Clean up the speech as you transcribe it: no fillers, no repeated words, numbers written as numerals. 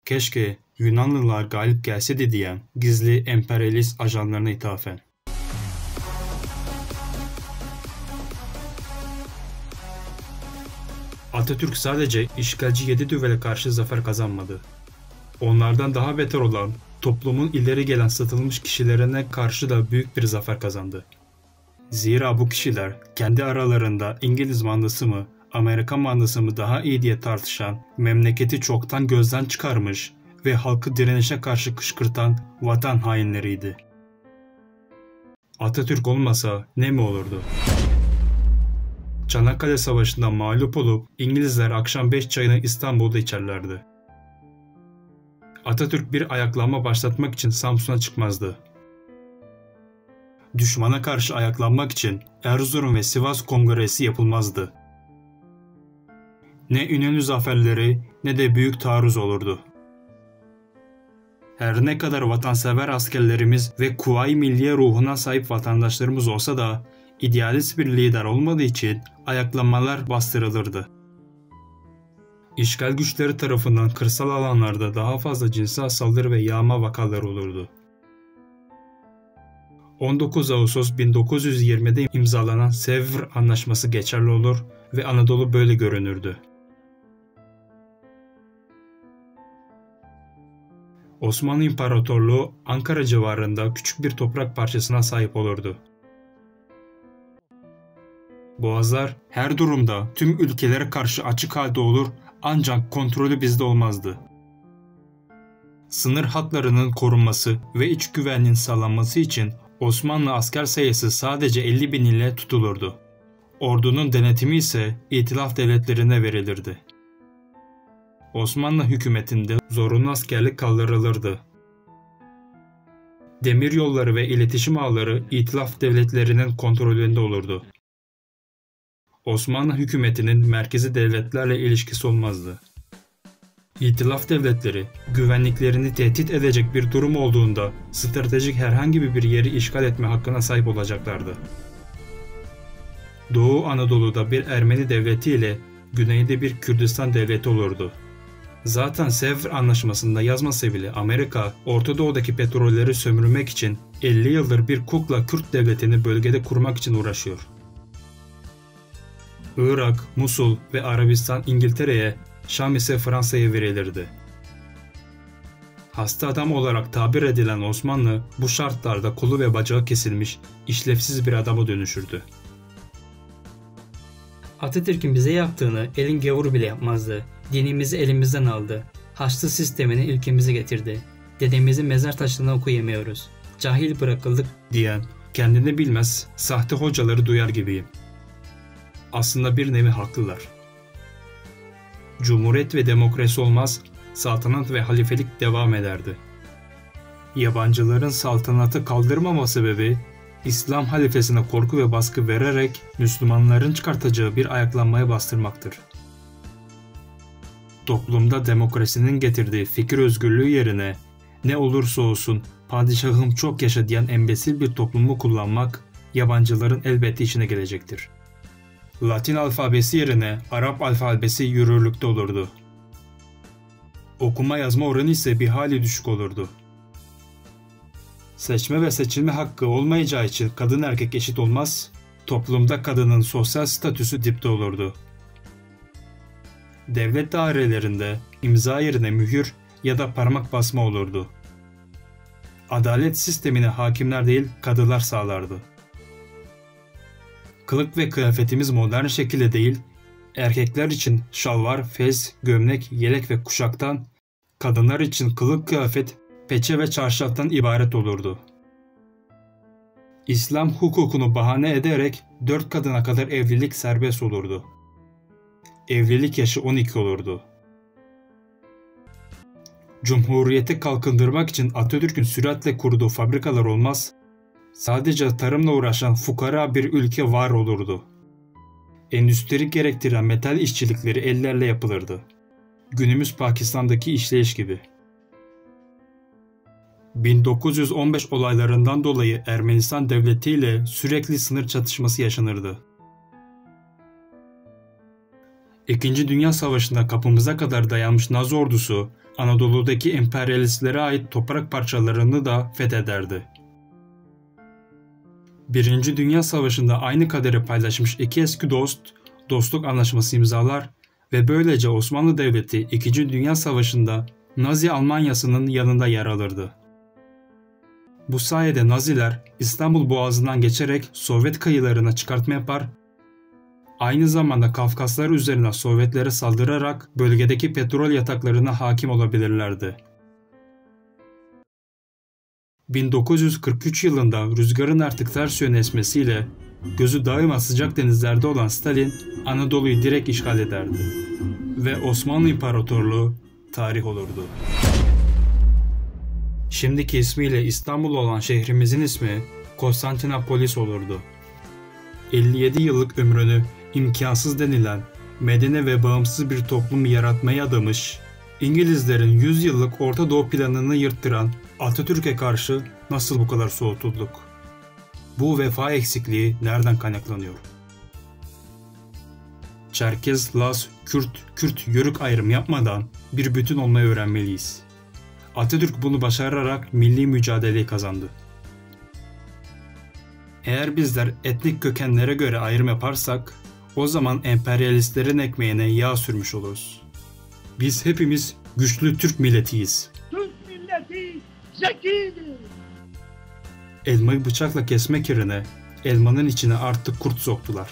keşke Yunanlılar galip gelseydi diyen gizli emperyalist ajanlarına ithafen. Atatürk sadece işgalci 7 düvele karşı zafer kazanmadı. Onlardan daha beter olan toplumun ileri gelen satılmış kişilerine karşı da büyük bir zafer kazandı. Zira bu kişiler kendi aralarında İngiliz mandası mı, Amerikan mandası mı daha iyi diye tartışan, memleketi çoktan gözden çıkarmış ve halkı direnişe karşı kışkırtan vatan hainleriydi. Atatürk olmasa ne mi olurdu? Çanakkale Savaşı'nda mağlup olup İngilizler akşam 5 çayını İstanbul'da içerlerdi. Atatürk bir ayaklanma başlatmak için Samsun'a çıkmazdı. Düşmana karşı ayaklanmak için Erzurum ve Sivas Kongresi yapılmazdı. Ne İnönü zaferleri ne de büyük taarruz olurdu. Her ne kadar vatansever askerlerimiz ve Kuvayi Milliye ruhuna sahip vatandaşlarımız olsa da idealist bir lider olmadığı için ayaklanmalar bastırılırdı. İşgal güçleri tarafından kırsal alanlarda daha fazla cinsel saldırı ve yağma vakaları olurdu. 19 Ağustos 1920'de imzalanan Sèvres Anlaşması geçerli olur ve Anadolu böyle görünürdü. Osmanlı İmparatorluğu Ankara civarında küçük bir toprak parçasına sahip olurdu. Boğazlar her durumda tüm ülkelere karşı açık halde olur ancak kontrolü bizde olmazdı. Sınır hatlarının korunması ve iç güvenliğin sağlanması için Osmanlı asker sayısı sadece 50.000 ile tutulurdu. Ordunun denetimi ise İtilaf devletlerine verilirdi. Osmanlı hükümetinde zorunlu askerlik kaldırılırdı. Demiryolları ve iletişim ağları İtilaf devletlerinin kontrolünde olurdu. Osmanlı hükümetinin merkezi devletlerle ilişkisi olmazdı. İtilaf devletleri güvenliklerini tehdit edecek bir durum olduğunda stratejik herhangi bir yeri işgal etme hakkına sahip olacaklardı. Doğu Anadolu'da bir Ermeni devleti ile güneyde bir Kürdistan devleti olurdu. Zaten Sèvres Anlaşması'nda yazmasa bile Amerika, Orta Doğu'daki petrolleri sömürmek için 50 yıldır bir kukla Kürt devletini bölgede kurmak için uğraşıyor. Irak, Musul ve Arabistan İngiltere'ye, Şam ise Fransa'ya verilirdi. Hasta adam olarak tabir edilen Osmanlı bu şartlarda kolu ve bacağı kesilmiş, işlevsiz bir adama dönüşürdü. Atatürk'ün bize yaptığını elin gavuru bile yapmazdı. Dinimizi elimizden aldı. Haçlı sistemini ülkemize getirdi. Dedemizin mezar taşlarına okuyamıyoruz. Cahil bırakıldık diyen, kendini bilmez, sahte hocaları duyar gibiyim. Aslında bir nevi haklılar. Cumhuriyet ve demokrasi olmaz, saltanat ve halifelik devam ederdi. Yabancıların saltanatı kaldırmama sebebi, İslam halifesine korku ve baskı vererek Müslümanların çıkartacağı bir ayaklanmaya bastırmaktır. Toplumda demokrasinin getirdiği fikir özgürlüğü yerine ne olursa olsun padişahım çok yaşa diyen embesil bir toplumu kullanmak yabancıların elbette işine gelecektir. Latin alfabesi yerine Arap alfabesi yürürlükte olurdu. Okuma yazma oranı ise bir hali düşük olurdu. Seçme ve seçilme hakkı olmayacağı için kadın erkek eşit olmaz, toplumda kadının sosyal statüsü dipte olurdu. Devlet dairelerinde imza yerine mühür ya da parmak basma olurdu. Adalet sistemini hakimler değil kadılar sağlardı. Kılık ve kıyafetimiz modern şekilde değil, erkekler için şalvar, fez, gömlek, yelek ve kuşaktan, kadınlar için kılık kıyafet, peçe ve çarşaftan ibaret olurdu. İslam hukukunu bahane ederek 4 kadına kadar evlilik serbest olurdu. Evlilik yaşı 12 olurdu. Cumhuriyeti kalkındırmak için Atatürk'ün süratle kurduğu fabrikalar olmaz, sadece tarımla uğraşan fukara bir ülke var olurdu. Endüstri gerektiren metal işçilikleri ellerle yapılırdı. Günümüz Pakistan'daki işleyiş gibi. 1915 olaylarından dolayı Ermenistan devleti ile sürekli sınır çatışması yaşanırdı. İkinci Dünya Savaşı'nda kapımıza kadar dayanmış Nazi ordusu, Anadolu'daki emperyalistlere ait toprak parçalarını da fethederdi. Birinci Dünya Savaşı'nda aynı kaderi paylaşmış iki eski dost, dostluk anlaşması imzalar ve böylece Osmanlı Devleti 2. Dünya Savaşı'nda Nazi Almanyası'nın yanında yer alırdı. Bu sayede Naziler İstanbul Boğazı'ndan geçerek Sovyet kıyılarına çıkartma yapar, aynı zamanda Kafkaslar üzerine Sovyetlere saldırarak bölgedeki petrol yataklarına hakim olabilirlerdi. 1943 yılında rüzgarın artık ters yöne esmesiyle gözü daima sıcak denizlerde olan Stalin Anadolu'yu direkt işgal ederdi ve Osmanlı İmparatorluğu tarih olurdu. Şimdiki ismiyle İstanbul olan şehrimizin ismi Konstantinopolis olurdu. 57 yıllık ömrünü imkansız denilen medeni ve bağımsız bir toplum yaratmaya adamış, İngilizlerin 100 yıllık Orta Doğu planını yırttıran Atatürk'e karşı nasıl bu kadar soğutulduk? Bu vefa eksikliği nereden kaynaklanıyor? Çerkez, Laz, Kürt, Yörük ayrım yapmadan bir bütün olmayı öğrenmeliyiz. Atatürk bunu başararak milli mücadeleyi kazandı. Eğer bizler etnik kökenlere göre ayrım yaparsak, o zaman emperyalistlerin ekmeğine yağ sürmüş oluruz. Biz hepimiz güçlü Türk milletiyiz. Türk milleti zekidir. Elmayı bıçakla kesmek yerine elmanın içine artık kurt soktular.